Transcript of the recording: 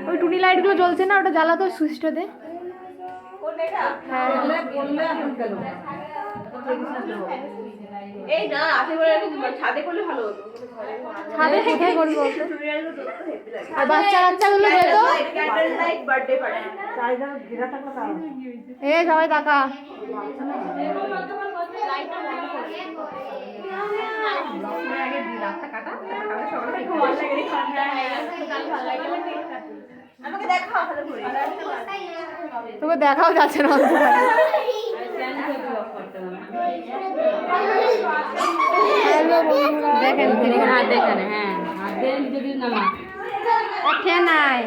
ওই টুনি লাইট গুলো জ্বলছে না, ওটা জ্বালা তো সুইচটা দে। এই না ছাদে করলে ভালো হতো। ছাদে কোথায় করবো? আর বাচ্চা কাচ্চাগুলো যেত। এ সবাই তাকা। তোকে দেখাও যাচ্ছে না দেখেন হাত দেখেন, হ্যাঁ হাত দেন যদি নামা নাই।